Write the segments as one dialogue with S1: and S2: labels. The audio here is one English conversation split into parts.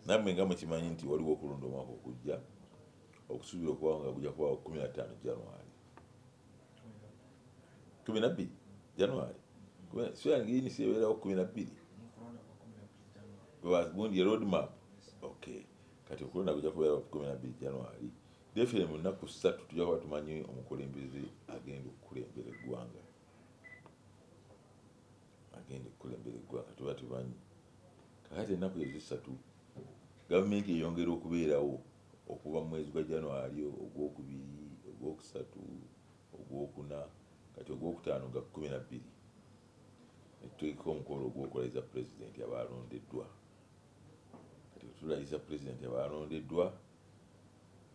S1: Nammwe nga mukimanyi nti waliwo okulonda omwaka okujja okusuubira okuba nga gujja kuba 15 January 12 January ngini sibeerawo 12 gundi road map. Okay, kati okulonda gujja kubeera 12 January. Definitely mu nnaku 3 tujja kuba tumanyi omukulembeze agenda okukulembera eggwanga. Tuba tumanyi kakati ennaku ezo 3 gavumenti eyongera okubeerawo okuva mu mwezi gwa January, ogwokubiri, ogwokusatu, ogwokuna, kati ogwokutaano ga 12 netuteeka omukolo ogw'okulayiza pulezidenti abalondeddwa. Kati tulayiza pulezidenti abalondeddwa,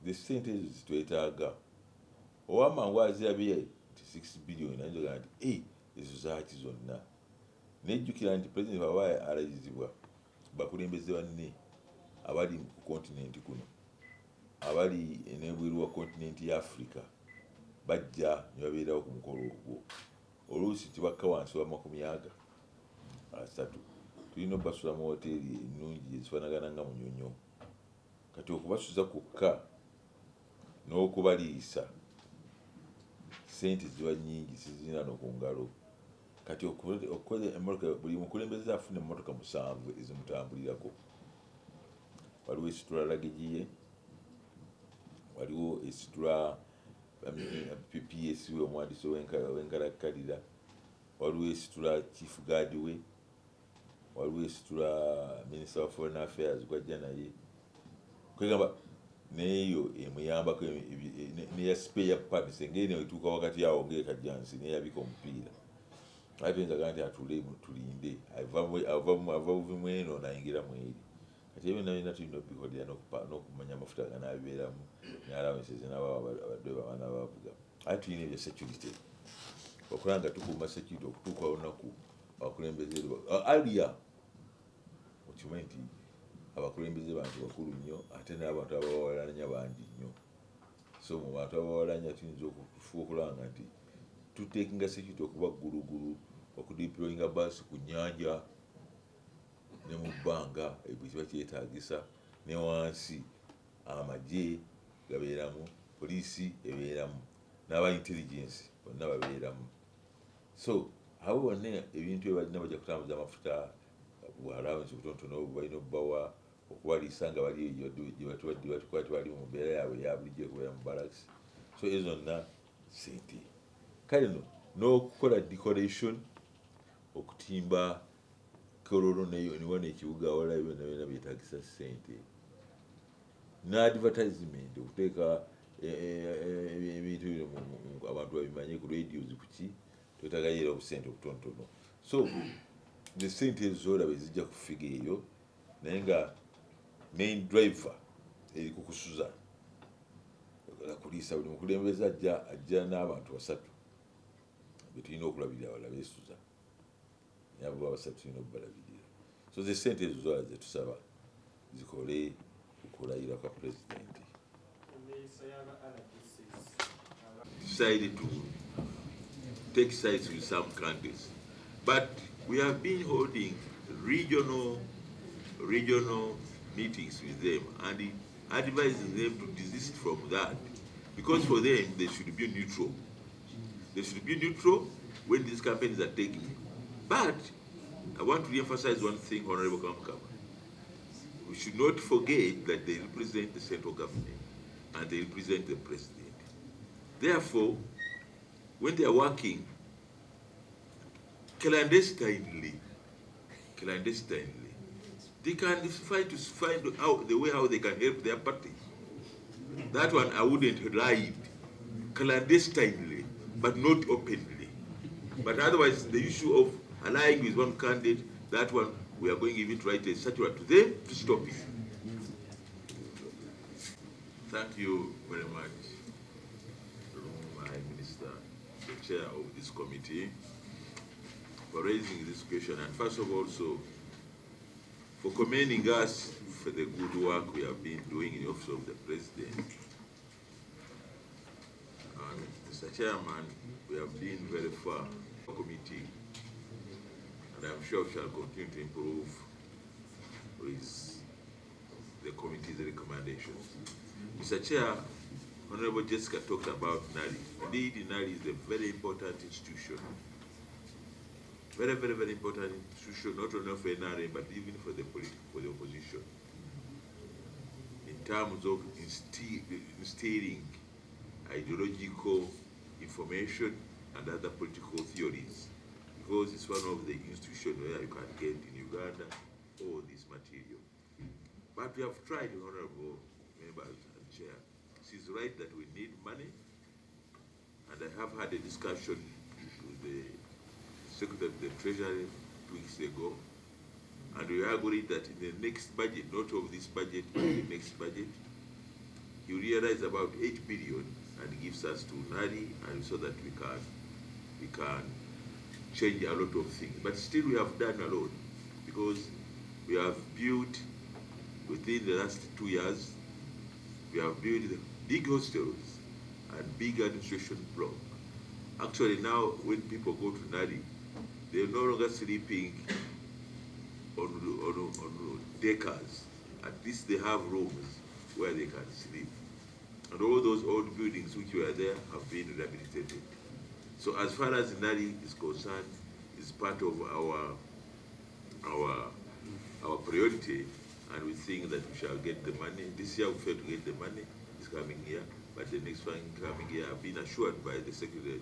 S1: the sente ezo zitwetaaga. Ow'amangu azirabye nti 6 billion ayinza nti ezo zaaki zonna. Nejjukira nti pulezidenti bw'aba alayizibwa bakulembeze banne abali ku kontinenti kuno, abali n'ebweru wa kontinenti ya Africa bajja ne babeerawo ku mukolo ogwo. Oluusi tibakka wansi wa 30. Tulina obbasula mu hoteeri ennungi ezifaanagana nga Munyonyo. Kati okubasuza kwokka n'okubaliisa sente ziba nnyingi, sizirina ku ngalo. Kati okukola emmotoka, buli mukulembeze afuna emmotoka 7 ezimutambulirako. Waliwo esitula lagegi ye, waliwo esitula PPS we omuwandiisi w'enkalakkalira, waliwo esitula chief guard we, waliwo esitula minister of foreign affairs gwajja naye. Kwegamba neeyo emuyambako neya spare parts engeri etuuka wakati awo ng'ekajjansi neyabika omupiira. Ate tuyinza nti atule tulinde ava buvimu eno nayingira mu eri. Kati ebyo nabyo tulina obikolera n'okumanya amafuta ganaabibeeramu n'allowances abadde babaana bavuga. Ate tulina ebya security okulaba nga tukuuma security okutuuka olunaku abakulembeze aliya okimanyi nti abakulembeze bantu bakulu nnyo ate n'abantu abawalanya bangi nnyo. So mu bantu abawalanya tuyinza okufuuka okulaba nti tuteekinga security okuba ggulugulu, okudeployinga baasi ku nnyanja ne mu bbanga ebyo kiba kyetaagisa, ne wansi amagye gabeeramu, poliisi ebeeramu, n'aba intelligence bonna babeeramu. So abo bonna ebintu bye balina bajja kutambuza amafuta, allowance obutonotono balina obbawa, okubaliisa nga bali eyo gye batukwati bali mu mbeera yaabwe eya bulijjo okubeera mu barracks. So ezo zonna sente. Kale n'okukola decoration, okutimba kololo niwona ekibuga awalala byonna byonna byetaagisa ssente. N'advertisement, okuteeka ebintu bino abantu babimanye ku radios kuki twetagayo obusente obutonotono. So the sente ezo zolaba ezijja ku figa eyo, naye nga main driver eri kukusuza kuliisa. Buli mukulembeze ajja n'abantu 3 betulina okulabirira abala beesuza, naye abo 3 tulina okubalabirira. So the sente ezo zolaba zetusaba zikole okulayira kwa pulezidenti. Decided to take sides with some countries, but we have been holding regional meetings with them and advising them to desist from that, because for them they should be neutral. They should be neutral when these campaigns are taking. But I want to re-emphasize one thing, Honorable Kamkama. We should not forget that they represent the central government and they represent the president. Therefore, when they are working clandestinely, they can find out the way how they can help their party. That one I wouldn't ride clandestinely, but not openly. But otherwise, the issue of allying with one candidate, that one we are going even to write a circular to them to stop it. Thank you very much, my minister, the chair of this committee, for raising this question, and first of all, also for commending us for the good work we have been doing in the office of the president. And Mr. Chairman, we have been very far committee, and I'm sure we shall continue to improve with
S2: Mr. Chair, Honorable Jessica talked about NARI. Indeed, NARI is a very important institution. Very, very, very important institution, not only for NRA, but even for the opposition. In terms of instilling ideological information and other political theories, because it's one of the institutions where you can get in Uganda all this material. But we have tried, Honorable Members and Chair. She's right that we need money, and I have had a discussion with the Secretary of the Treasury 2 weeks ago, and we agreed that in the next budget, not of this budget, but the next budget, you realize about 8 billion and gives us to NARI, and so that we can change a lot of things. But still we have done a lot, because we have built, within the last 2 years, we have built big hostels and big administration block. Actually now, when people go to NARI, they're no longer sleeping on deckers. At least they have rooms where they can sleep. And all those old buildings which were there have been rehabilitated. So as far as NARI is concerned, it's part of our priority, and we think that we shall get the money. This year we failed to get the money, this coming year, but the next one coming year, I've been assured by the Secretary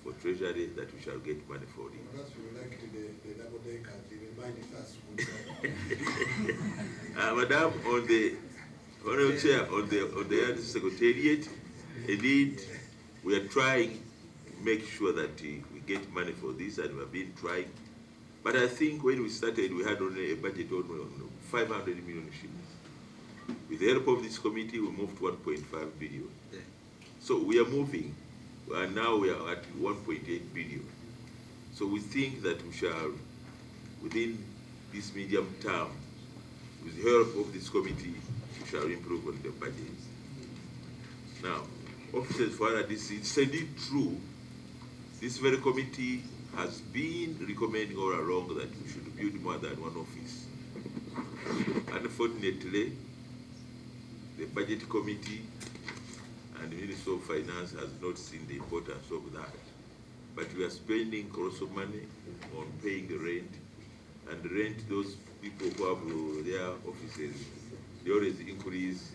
S2: for Treasury that we shall get money for it.
S3: Perhaps we would like the double decker, they reminded us.
S2: Madam, on the Honorable Chair, on the Secretariat, indeed, we are trying to make sure that we get money for this, and we have been trying. But I think when we started, we had only a budget on 500 million shillings. With the help of this committee, we moved to 1.5 billion. Yeah. So we are moving, and now we are at 1.8 billion. So we think that we shall, within this medium term, with the help of this committee, we shall improve on the budget. Now, officers for RDC, it's indeed true. This very committee has been recommending all along that we should build more than one office. Unfortunately, the budget committee and the Minister of Finance has not seen the importance of that. But we are spending colossal money on paying the rent, and the rent, those people who have their offices, they always increase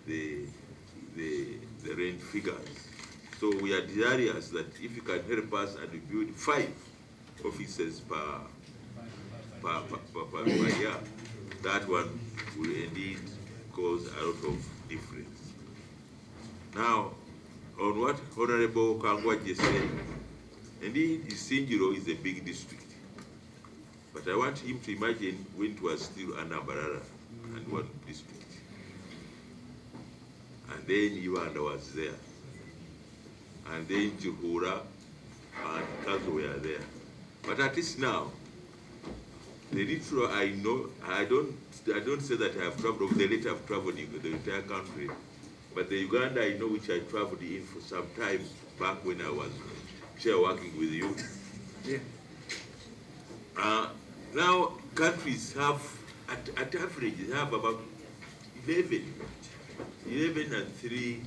S2: the rent figures. So we are desirous that if you can help us and we build 5 offices per year, that one will indeed cause a lot of difference. Now, on what Honorable Kangwaji said, indeed, Isinjiro is a big district. But I want him to imagine when it was still an umbrella and one district. And then Uganda was there. And then Juhura and Kazo were there. But at least now, the little I know, I don't say that I have traveled, the little I've traveled in the entire country, but the Uganda I know, which I traveled in for some time back when I was chair working with you. Yeah. Now countries have, at average, they have about 11 and 3,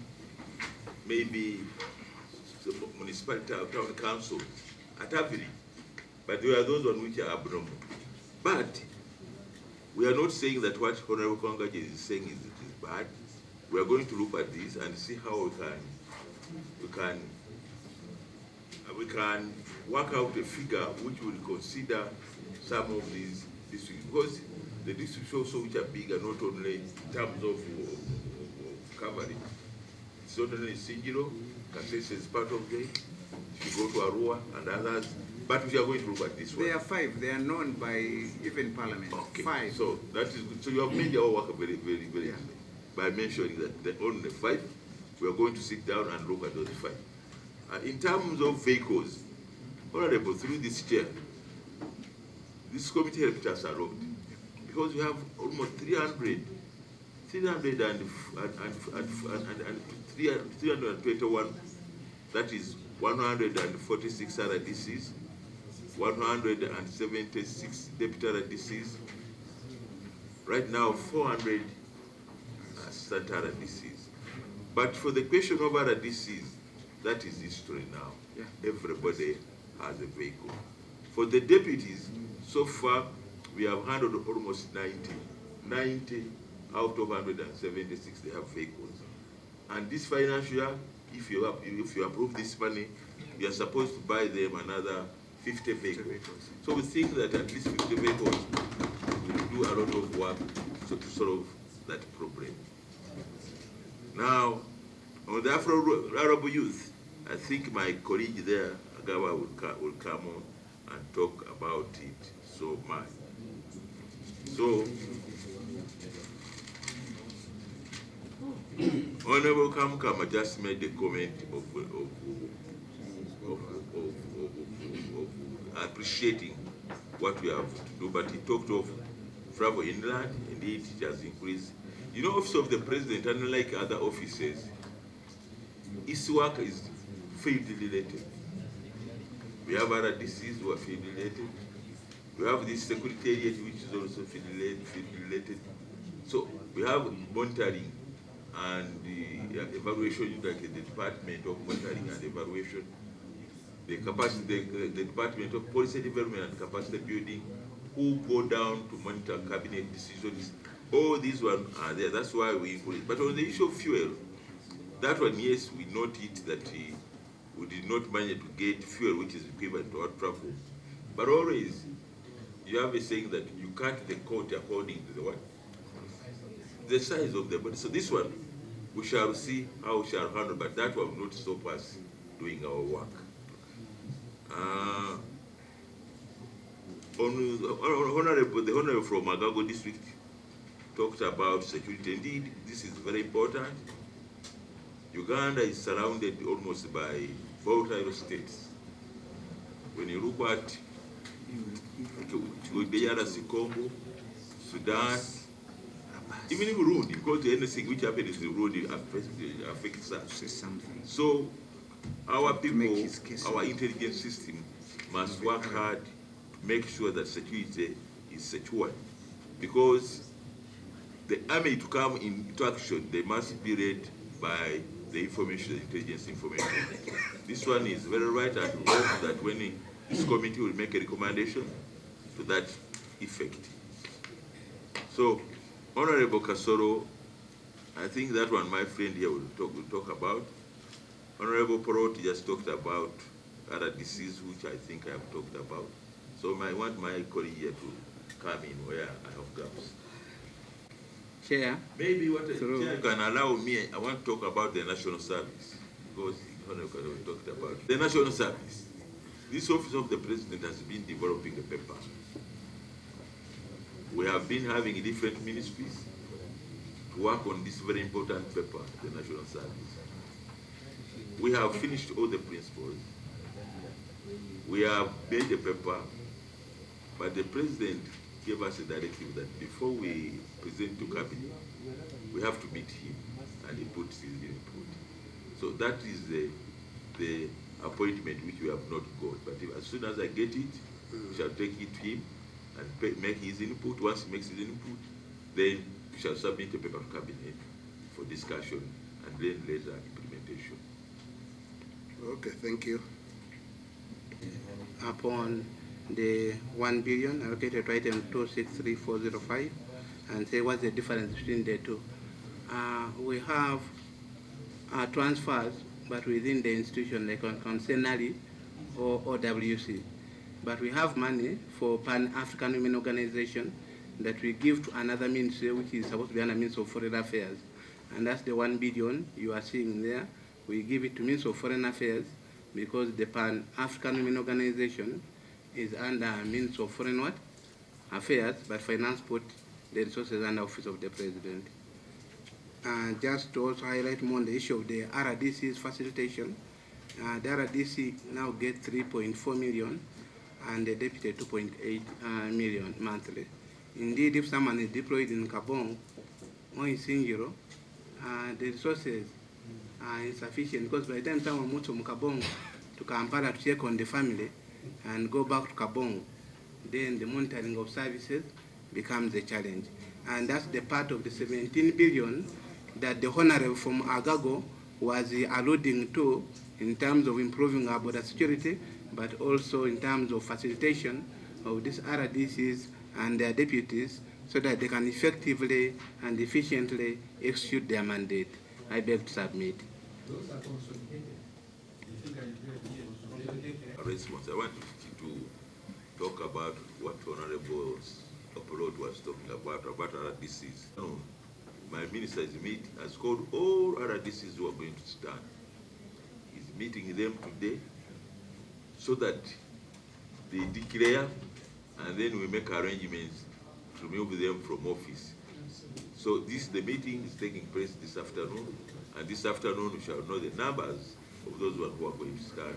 S2: maybe municipality town councils at average, but there are those on which are abnormal. But we are not saying that what Honorable Kwangaji is saying is bad. We are going to look at this and see how we can work out a figure which will consider some of these districts, because the districts also which are big are not only in terms of coverage. It's not only Sinjiro, Kasese is part of it. If you go to Arua and others, but we are going to look at this one.
S4: There are 5. They are known by even Parliament. Okay. 5.
S2: So that is good. So you have made your work very, very, very easy by mentioning that the only 5. We are going to sit down and look at those 5. In terms of vehicles, Honorable, through this chair, this committee helped us a lot, because we have almost 321, that is 146 RDCs, 176 deputy RDCs, right now 400 assistant RDCs. But for the question of RDCs, that is history now.
S4: Yeah.
S2: Everybody has a vehicle. For the deputies, so far, we have handled almost 90 out of 176, they have vehicles. And this financial year, if you approve this money, you are supposed to buy them another 50 vehicles. So we think that at least 50 vehicles will do a lot of work to solve that problem. Now, on the Afro-Arab youth, I think my colleague there, Agawa, will come on and talk about it so much. So, Honorable Kamkama just made the comment of appreciating what we have to do, but he talked of travel inland. Indeed, it has increased. You know, Office of the President, unlike other offices, its work is field related. We have RDCs who are field related. We have this secretariat which is also field related. So we have monitoring and the evaluation, like the Department of Monitoring and Evaluation, the capacity, the Department of Policy Development and Capacity Building, who go down to monitor cabinet decisions. All these ones are there. That's why we include it. But on the issue of fuel, that one, yes, we noted that we did not manage to get fuel which is equivalent to our travel. But always, you have a saying that you cut the coat according to the what? The size of the body. So this one, we shall see how we shall handle, but that one will not stop us doing our work. The Honorable from Magago District talked about security. Indeed, this is very important. Uganda is surrounded almost by volatile states. When you look at DRC, Congo, Sudan, even in Burundi, because anything which happens in Burundi affects us. So our people, our intelligence system must work hard to make sure that security is secured. Because the army to come into action, they must be led by the information, the intelligence information. This one is very right, and hope that when this committee will make a recommendation to that effect. So, Honorable Kasoro, I think that one my friend here will talk about. Honorable Porot just talked about RDCs, which I think I have talked about. So I want my colleague here to come in where I have gaps.
S4: Chair.
S2: Maybe what Chair can allow me, I want to talk about the national service, because Honorable talked about the national service. This Office of the President has been developing a paper. We have been having different ministries to work on this very important paper, the national service. We have finished all the principles. We have made a paper, but the President gave us a directive that before we present to Cabinet, we have to meet him and he puts his input. So that is the appointment which we have not got. But as soon as I get it, we shall take it to him and make his input. Once he makes his input, then we shall submit a paper to Cabinet for discussion and then later implementation.
S4: Okay, thank you. Upon the 1 billion allocated to item 263405, and say what's the difference between the two. We have transfers, but within the institution, like on Consenali or OWC. But we have money for Pan-African Women Organization that we give to another ministry, which is supposed to be under Ministry of Foreign Affairs. And that's the 1 billion you are seeing there. We give it to Ministry of Foreign Affairs because the Pan-African Women Organization is under Ministry of Foreign Affairs, but finance put the resources under Office of the President. And just to also highlight more on the issue of the RDC's facilitation, the RDC now get 3.4 million and the deputy 2.8 million monthly. Indeed, if someone is deployed in Kabong or in Singiro, the resources are insufficient because by the time someone moves from Kabong to Kampala to check on the family and go back to Kabong, then the monitoring of services becomes a challenge. And that's the part of the 17 billion that the Honorable from Agago was alluding to in terms of improving our border security, but also in terms of facilitation of these RDCs and their deputies so that they can effectively and efficiently execute their mandate. I beg to submit.
S5: Those are consolidated.
S2: Response. I want to talk about what Honorable Apollo was talking about RDCs. No, my minister has called all RDCs who are going to stand. He's meeting them today so that they declare and then we make arrangements to remove them from office. So the meeting is taking place this afternoon, and this afternoon we shall know the numbers of those who are going to stand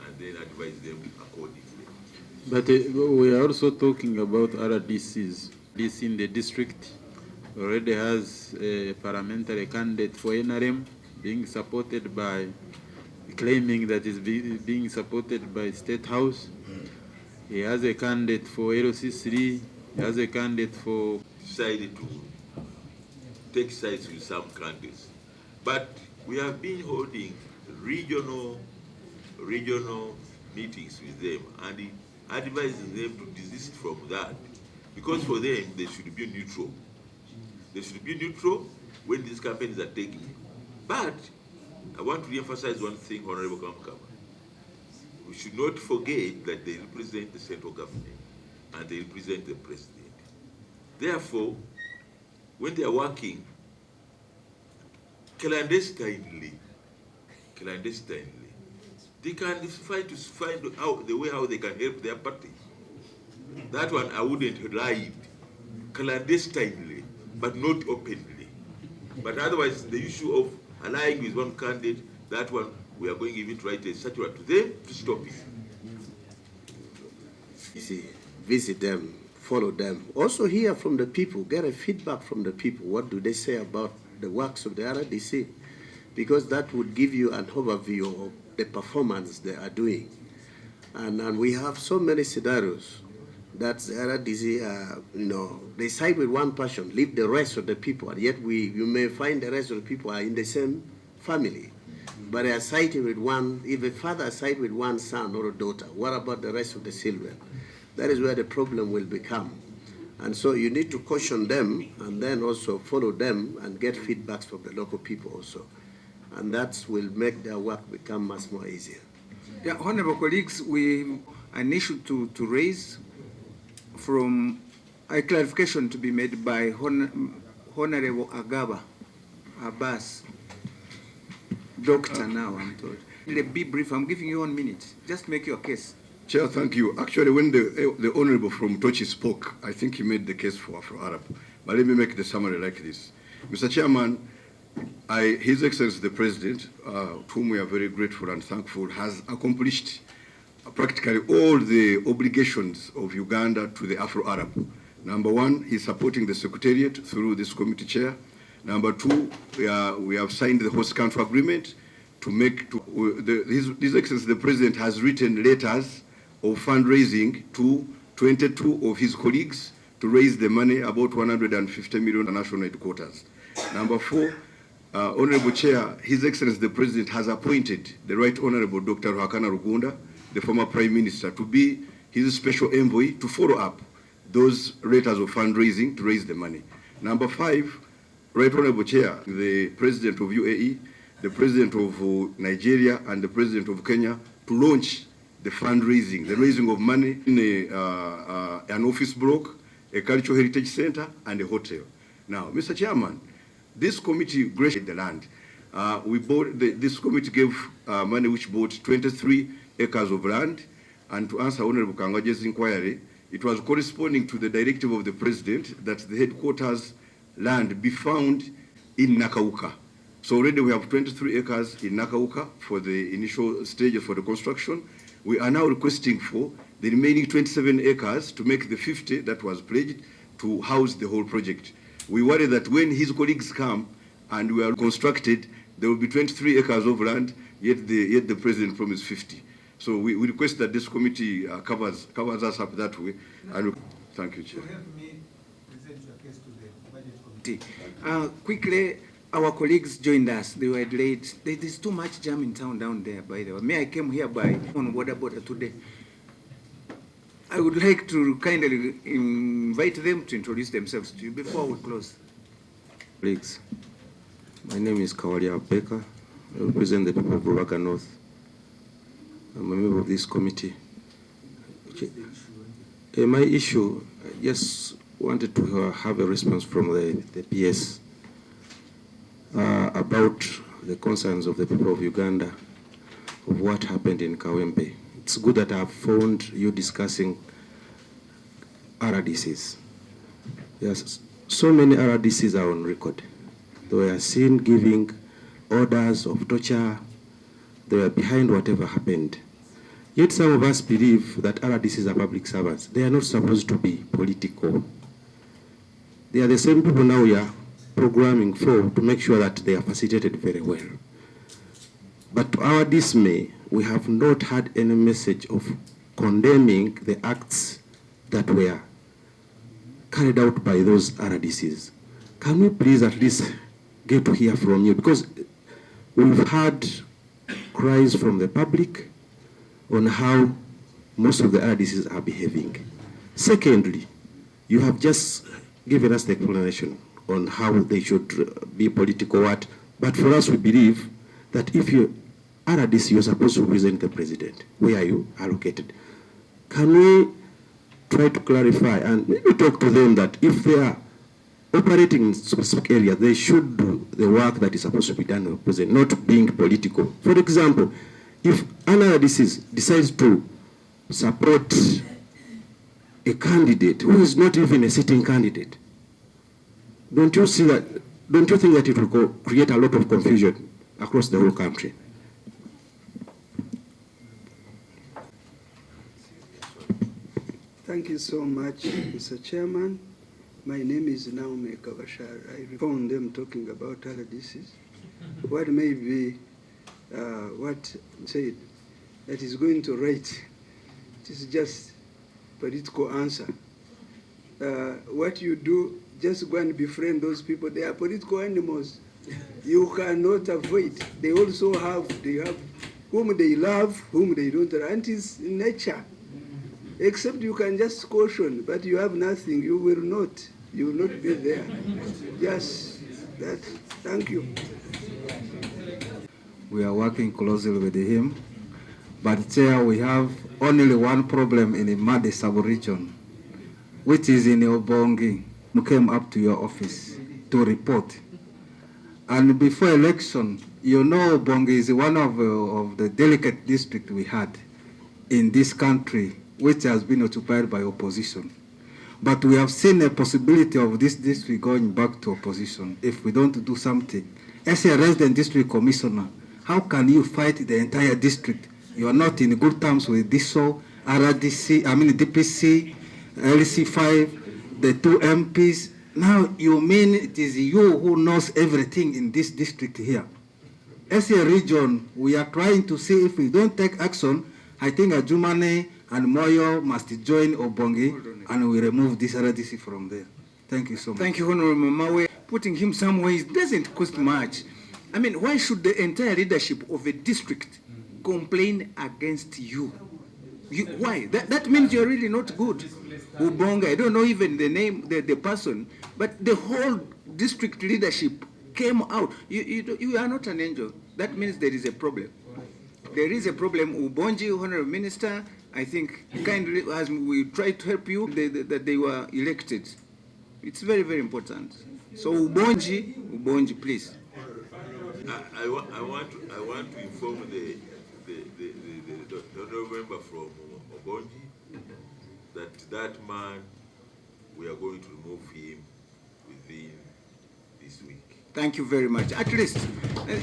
S2: and then advise them accordingly.
S6: But we are also talking about RDCs. This in the district already has a parliamentary candidate for NRM being supported by, claiming that is being supported by State House. He has a candidate for LC3. He has a candidate for...
S2: Decided to take sides with some candidates. But we have been holding regional meetings with them and advising them to desist from that, because for them they should be neutral. They should be neutral when these campaigns are taking. But I want to emphasize one thing, Honorable Kamkama. We should not forget that they represent the central government and they represent the president. Therefore, when they are working clandestinely, they can find out the way how they can help their party. That one I wouldn't lie clandestinely, but not openly. But otherwise, the issue of allying with one candidate, that one we are going even to write a circular to them to stop it.
S7: You see, visit them, follow them. Also hear from the people, get a feedback from the people. What do they say about the works of the RDC? Because that would give you an overview of the performance they are doing. And we have so many scenarios that the RDC, they side with one person, leave the rest of the people, and yet you may find the rest of the people are in the same family. But they are siding with one, if a father side with one son or a daughter, what about the rest of the children? That is where the problem will become. And so you need to caution them and then also follow them and get feedbacks from the local people also. And that will make their work become much more easier.
S8: Yeah, honorable colleagues, we an issue to raise from a clarification to be made by Honorable Agaba Abbas. Doctor now, I'm told. Be brief, I'm giving you 1 minute. Just make your case.
S9: Chair, thank you. Actually, when the Honorable from Tochi spoke, I think he made the case for Afro-Arab. But let me make the summary like this. Mr. Chairman, His Excellency the President, to whom we are very grateful and thankful, has accomplished practically all the obligations of Uganda to the Afro-Arab. Number one, he's supporting the Secretariat through this committee chair. Number two, we have signed the host country agreement to make, His Excellency the President has written letters of fundraising to 22 of his colleagues to raise the money, about 150 million at national headquarters. Number four, Honorable Chair, His Excellency the President has appointed the Right Honorable Dr. Ruhakana Rugunda, the former Prime Minister, to be his special envoy to follow up those letters of fundraising to raise the money. Number five, Right Honorable Chair, the President of UAE, the President of Nigeria, and the President of Kenya to launch the fundraising, the raising of money in an office block, a cultural heritage center, and a hotel. Now, Mr. Chairman, this committee graced the land. This committee gave money which bought 23 acres of land, and to answer Honorable Kangwaje's inquiry, it was corresponding to the directive of the President that the headquarters land be found in Nakauka. So already we have 23 acres in Nakauka for the initial stages for the construction. We are now requesting for the remaining 27 acres to make the 50 that was pledged to house the whole project. We worry that when his colleagues come and we are constructed, there will be 23 acres of land, yet the President promised 50. So we request that this committee covers us up that way. And thank you, Chair.
S8: To help me present your case to the budget committee. Quickly, our colleagues joined us. They were delayed. There's too much jam in town down there, by the way. Me, I came here on border today. I would like to kindly invite them to introduce themselves to you before we close.
S10: Colleagues, my name is Kawalia Beka. I represent the people of Rubaga North. I'm a member of this committee. My issue, I just wanted to have a response from the PS about the concerns of the people of Uganda of what happened in Kawempe. It's good that I've found you discussing RDCs. Yes, so many RDCs are on record. They were seen giving orders of torture. They were behind whatever happened. Yet some of us believe that RDCs are public servants. They are not supposed to be political. They are the same people now we are programming for to make sure that they are facilitated very well. But to our dismay, we have not had any message of condemning the acts that were carried out by those RDCs. Can we please at least get to hear from you? Because we've had cries from the public on how most of the RDCs are behaving. Secondly, you have just given us the explanation on how they should be political what, but for us we believe that if you RDC, you're supposed to represent the president. Where are you allocated? Can we try to clarify and maybe talk to them that if they are operating in specific area, they should do the work that is supposed to be done by the president, not being political. For example, if an RDC decides to support a candidate who is not even a sitting candidate, don't you see that? Don't you think that it will create a lot of confusion across the whole country?
S11: Thank you so much, Mr. Chairman. My name is Naomi Kabashar. I found them talking about RDCs. What may be what said that is going to write, it is just political answer. What you do, just go and befriend those people. They are political animals. You cannot avoid. They also have whom they love, whom they don't love. And it's in nature. Except you can just caution, but you have nothing. You will not be there. Just that. Thank you.
S8: We are working closely with him, but Chair, we have only one problem in the Madi sub-region, which is in Obongi. We came up to your office to report. And before election, you know Obongi is one of the delicate districts we had in this country, which has been occupied by opposition. But we have seen a possibility of this district going back to opposition if we don't do something. As a resident district commissioner, how can you fight the entire district? You are not in good terms with DISO, RDC, DPC, LC5, the two MPs. Now you mean it is you who knows everything in this district here. As a region, we are trying to see if we don't take action. I think Ajumane and Moyo must join Obongi and we remove this RDC from there. Thank you so much. Thank you, Honorable Mawe. Putting him somewhere doesn't cost much. I mean, why should the entire leadership of a district complain against you? Why? That means you're really not good. Ubonga, I don't know even the name, the person, but the whole district leadership came out. You are not an angel. That means there is a problem. There is a problem. Ubonji, Honorable Minister, I think kindly, as we try to help you, that they were elected. It's very, very important. So Ubonji, please.
S2: I want to inform the honorable member from Obonji that man, we are going to remove him within this week.
S8: Thank you very much. At least,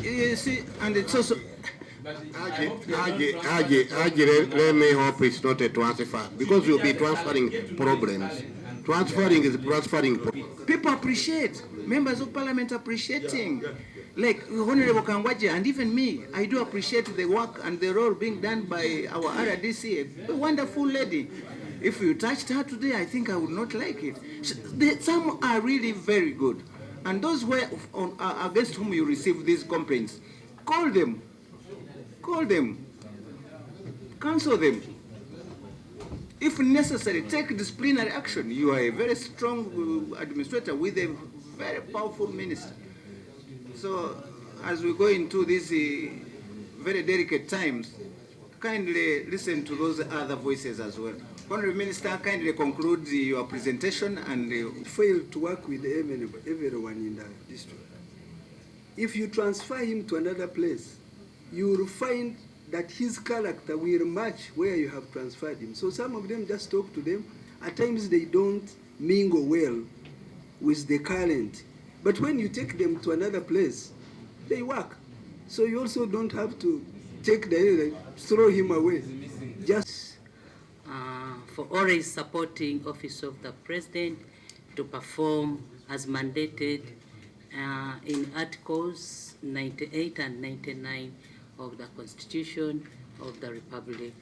S8: you see, and it's also.
S7: Let me hope it's not a transfer, because you'll be transferring problems. Transferring is transferring.
S8: People appreciate, members of parliament appreciating. Like Honorable Kangwaja and even me, I do appreciate the work and the role being done by our RDC, a wonderful lady. If you touched her today, I think I would not like it. Some are really very good. And those against whom you receive these complaints, call them, cancel them. If necessary, take disciplinary action. You are a very strong administrator with a very powerful minister. So as we go into these very delicate times, kindly listen to those other voices as well. Honorable Minister, kindly conclude your presentation and
S11: fail to work with everyone in the district. If you transfer him to another place, you will find that his character will match where you have transferred him. So some of them just talk to them. At times they don't mingle well with the current. But when you take them to another place, they work. So you also don't have to take throw him away. Just
S12: for always supporting Office of the President to perform as mandated in Articles 98 and 99 of the Constitution of the Republic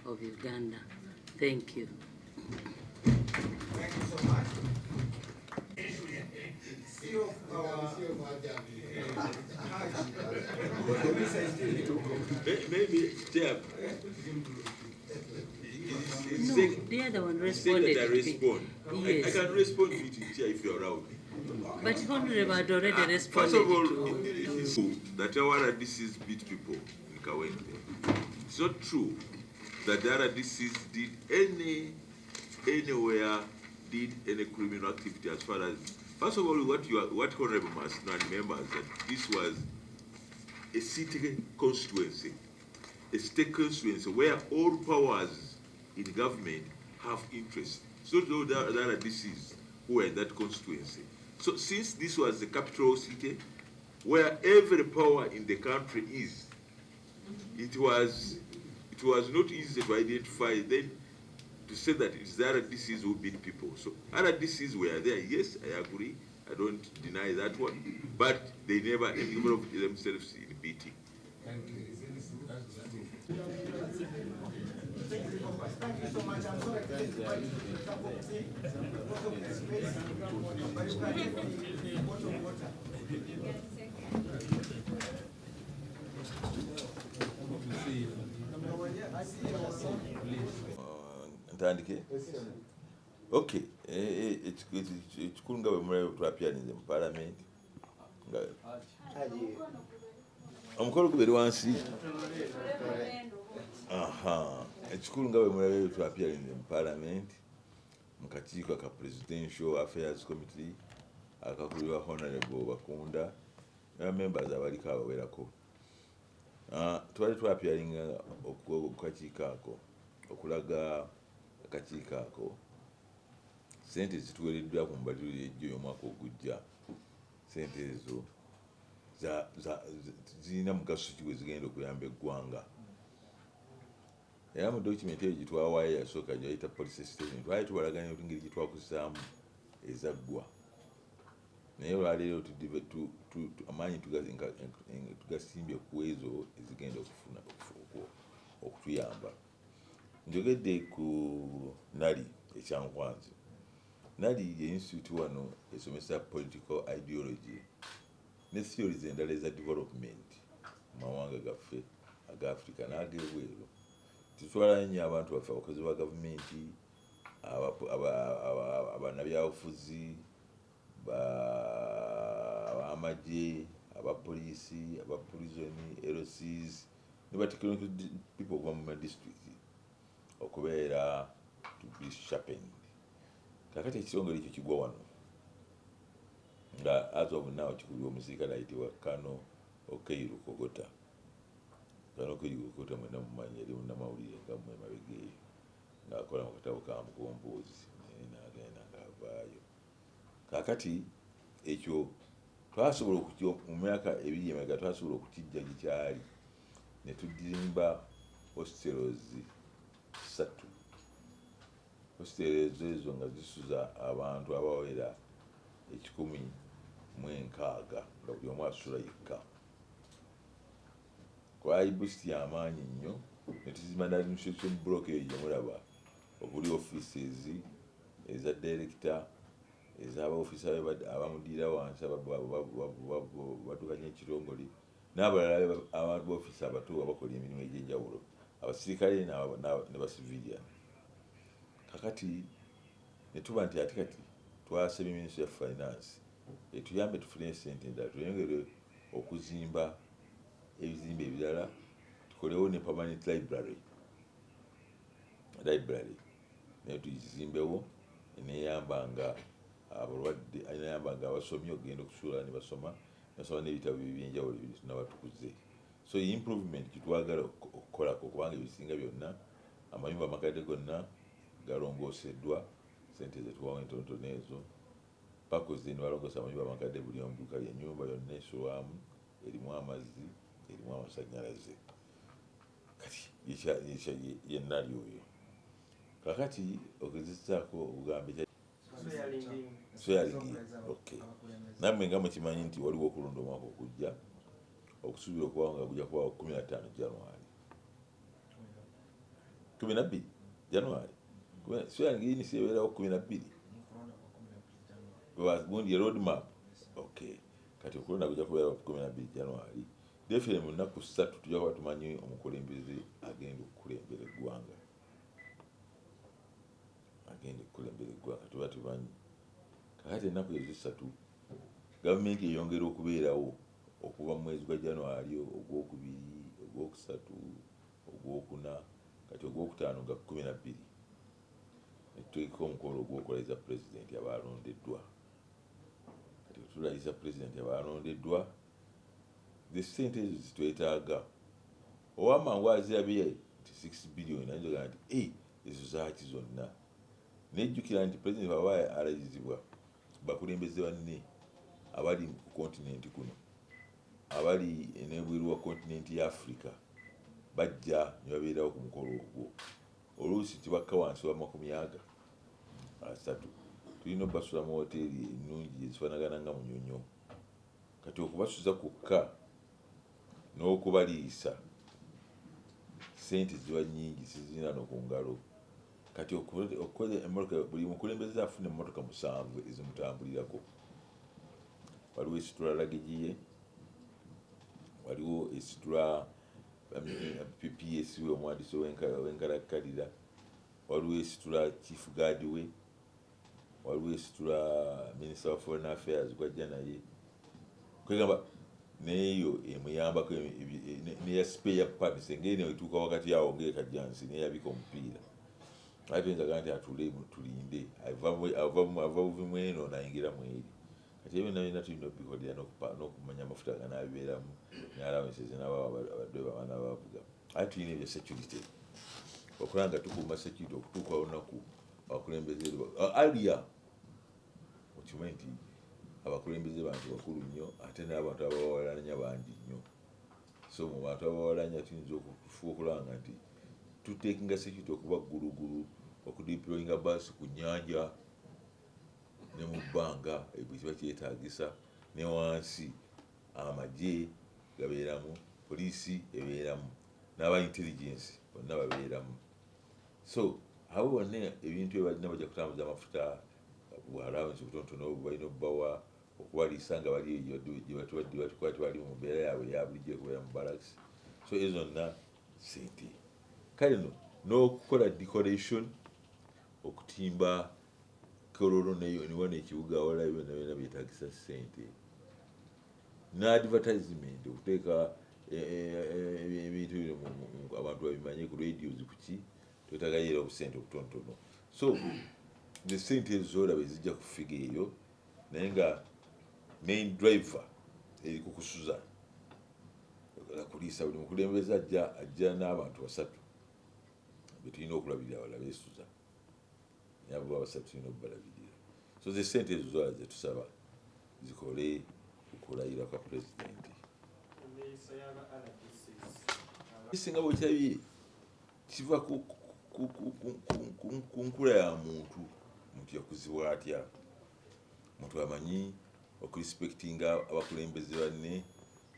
S12: of Uganda. Thank you.
S8: Thank you so much.
S2: Maybe, Chair.
S12: No, the other one responded.
S2: I respond.
S12: Yes.
S2: I can respond to it, Chair, if you're around.
S12: But Honorable had already responded.
S2: First of all, it is true that our RDCs beat people in Kawente. It's not true that the RDCs did anywhere did any criminal activity as far as. First of all, what Honorable must now remember is that this was a city constituency, a state constituency where all powers in government have interest. So the RDCs who were in that constituency. So since this was the capital city, where every power in the country is, it was not easy to identify then to say that it's the RDCs who beat people. So RDCs were there, yes, I agree, I don't deny that one, but they never involved themselves in beating.
S8: Thank you. Thank you so much. I'm sorry.
S1: Ntandike? Okay. Ekikulu nga bwe mulaba twapyaniza mu Parliament. Omukolo gubeera wansi. Ekikulu nga bwe mulaba twapyaniza mu Parliament mu kakiiko aka Presidential Affairs Committee akakulirwa Honorable Bakunda members abaliko abawerako. Twali twapyalinga okukakiiko ako okulaga akakiiko ako sente zituweereddwa ku mbaliriro ejjo y'omwaka ogujja. Sente ezo zirina mugaso ki bwe zigenda okuyamba eggwanga. Era mu document eyo gye twawaayo yasooka gyayita policy statement twali tubalaganya engeri gye twakozesaamu ezaggwa. Naye olwaleero amaanyi tugasimbye ku ezo ezigenda okufuna okutuyamba. Njogedde ku NALI ekyankwanzi. NALI ye institute wano esomesa political ideology ne theories endala eza development mu mawanga gaffe aga Africa n'ag'ebweru. Tutwala nnyo abantu baffe abakozi ba gavumenti, abannabyabufuzi, ab'amagye, abapoliisi, abapurizoni, LCs, ne particular people okuva mu district okubeera to be sharpened. Kakati ekitongole ekyo kigwa wano nga as of now kikubirwa omusirikale ayitibwa Kano Okeiru Kogota. Kano Okeiru Kogota mwena mumanyi yali munnamawulire nga mmwe emabega eyo ng'akola mu katabo ka Mukombozi naye n'agenda ng'avaayo. Kakati ekyo twasobola mu myaka ebiri emabega twasobola okukijja gye kyali ne tudimba hostels 3. Hostels ezo nga zisuza abantu abawera 1,060 nga buli omu asula yekka. Kwali boost y'amaanyi nnyo ne tuzimba n'administration block eyo gye mulaba okuli offices eza director ez'aba ofisa abamudiira wansi batukanya ekitongole n'abalala abantu b'ofisa abato abakola emirimu egy'enjawulo abasirikale ne basivilian. Kakati ne tuba nti ate kati twasabye Ministry of Finance etuyambe tufune sente endala tuyongere okuzimba ebizimbe ebirala, tukolewo ne permanent library naye tuyizimbewo eneyambanga abalwadde, eneyambanga abasomi okugenda okusuula ne basoma n'ebitabo ebyenjawulo ebyetunabatukuze. So improvement kitwagala okukolako kubanga ebisinga byonna amayumba amakadde gonna galongooseddwa, sente zetuwawo entonotono ezo pakozi nibalongoosa amayumba amakadde buli omu duka ennyumba yonna esulwamu, erimu amazzi, erimu amasannyalaze. Kati yennali oyo kakati ogezezaako okugambe swearing. Okay, nammwe nga mukimanyi nti waliwo okulonda omwaka okujja okusuubira okubawo nga gujja kubawo 15 January 12 January swearing in sibeerawo 12 gundi ye road map. Okay, kati okulonda gujja kubeerawo 12 January. Definitely mu nnaku 3 tujja kuba tumanyi omukulembeze agenda okukulembera eggwanga, tuba tumanyi. Kakati ennaku ezo 3 gavumenti eyongera okubeerawo okuva mu mwezi gwa January, ogwokubiri, ogwokusatu, ogwokuna, kati ogwokutaano nga 12 netuteeka omukolo ogw'okulayiza pulezidenti abalondeddwa. Kati tulayiza pulezidenti abalondeddwa, the sente ezo zitwetaaga. Ow'amangu azirabye nti 6 billion ayinza nti ezo zaaki zonna. Nejjukira nti pulezidenti bw'aba alayizibwa bakulembeze banne abali ku kontinenti kuno, abali n'ebweru wa kontinenti ya Africa bajja ne babeerawo ku mukolo ogwo. Oluusi tibakka wansi wa 30. Tulina obbasula mu hoteeri ennungi ezifaanagana nga Munyonyo. Kati okubasuza kwokka n'okubaliisa sente ziba nnyingi, sizirina n'oku ngalo. Kati okukola emmotoka, buli mukulembeze afuna emmotoka 7 ezimutambulirako. Waliwo esitula lagegi ye, waliwo esitula PS we omuwandiisi w'enkalakkalira, waliwo esitula chief guard we, waliwo esitula Minister of Foreign Affairs gwajja naye. Kwegamba neeyo emuyambako neya spare parts engeri etuuka wakati awo ng'ekajjansi neyabika omupiira. Ate tuyinza nti atule tulinde ava buvimu eno nayingira mu eri. Kati ebyo byonna tulina obikolera n'okumanya amafuta ganaabibeeramu n'allowances abadde babaana bavuga. Ate tulina ebya security okulaba nga tukuuma security okutuuka olunaku abakulembeze aliya okimanyi nti abakulembeze bantu bakulu nnyo ate n'abantu abawalanya bangi nnyo. So mu bantu abawalanya tuyinza okufuba okulaba nti tuteekinga security okuba ggulugulu, okudeployinga baasi ku nnyanja ne mu bbanga ebyo kiba kyetaagisa, ne wansi amagye gabeeramu, poliisi ebeeramu, n'aba intelligence bonna babeeramu. So abo bonna ebintu ebalina bajja kutambuza amafuta allowance butonotono balina obbawa okubaliisa nga bali eyo gye bali mu mbeera yaabwe eya bulijjo okubeera mu barracks. So ezo zonna sente. Kale no n'okukola decoration, okutimba kololo niwona ekibuga awalala byonna byonna byetaagisa ssente. N'advertisement, okuteeka ebintu bino abantu babimanye ku radios kuki twetagayo obusente obutonotono. So the sente ezo zolaba ezijja ku figa eyo, naye nga main driver eri kukusuza kuliisa buli mukulembeze ajja n'abantu 3 betulina okulabirira abala beesuza, naye abo 3 tulina okubalabirira. So the sente ezo zolaba zetusaba zikole okulayira kwa pulezidenti. Kisinga bwekyabye kiva ku nkula ya muntu, omuntu yakuzibwa atya, omuntu amanyi okurespectinga abakulembeze banne,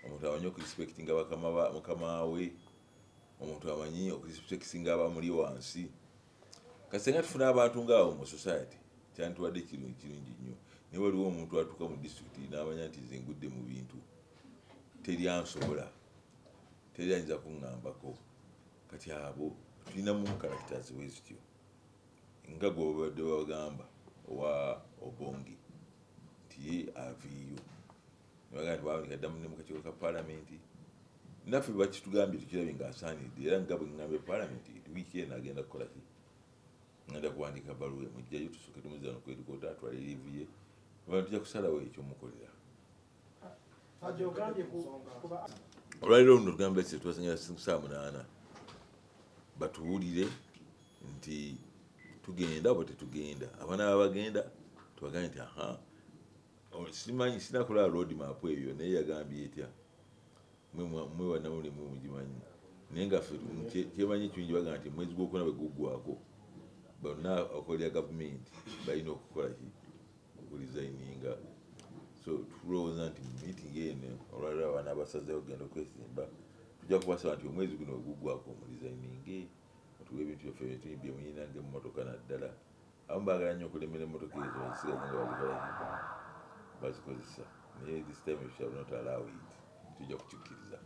S1: omuntu amanyi okurespectinga mukama we, omuntu amanyi okurespectinga abamuli wansi. Kasenga tufuna abantu ng'abo mu society kyandituwadde kirungi nnyo. naye waliwo omuntu atuuka mu disitulikiti n'amanya nti nze ngudde mu bintu teri ansobola teri ayinza kuŋŋambako kati abo tulinamu characters bwe zityo nga gwe babadde bagamba owa Obongi nti ye aviiyo nebagaa nti bawanika ddamu ne mu kakiiko ka paalamenti naffe bakitugambye tukirabye ng'asaanidde era nga bwe ŋŋambye paalamenti wiiki eno agenda kukola ki ngenda kuwandiika baluwa emujjayo tusooke tumuzza nokwedikoota atwale liivu ye abantu tujja kusalawo ekyomukolera olwaliro luno tugamba ese tubasanyala 8 batuwulire nti tugenda oba tetugenda abaana babagenda tubagambye nti aha simanyi sinakola road map eyo naye yagambye etya mwe wanawuli mwe mugimanyi naye nga kyemanyi kingi bagamba nti mwezi gwokuna bwe guggwako bonna okolera gavumenti balina okukola ki okulizayininga so tulowooza nti meeting eno olwaliro abaana abasazeewo genda okwesimba tujja kubasaba nti omwezi guno weguggwako mulizayininge otuwa ebintu byaffe byetuyimbye muyina ng'emmotoka naddala abamu baagala nnyo okulemera emmotoka ezo bazisigaza nga bazikolaki bazikozesa naye this time we shall not allow it tujja kukikkiriza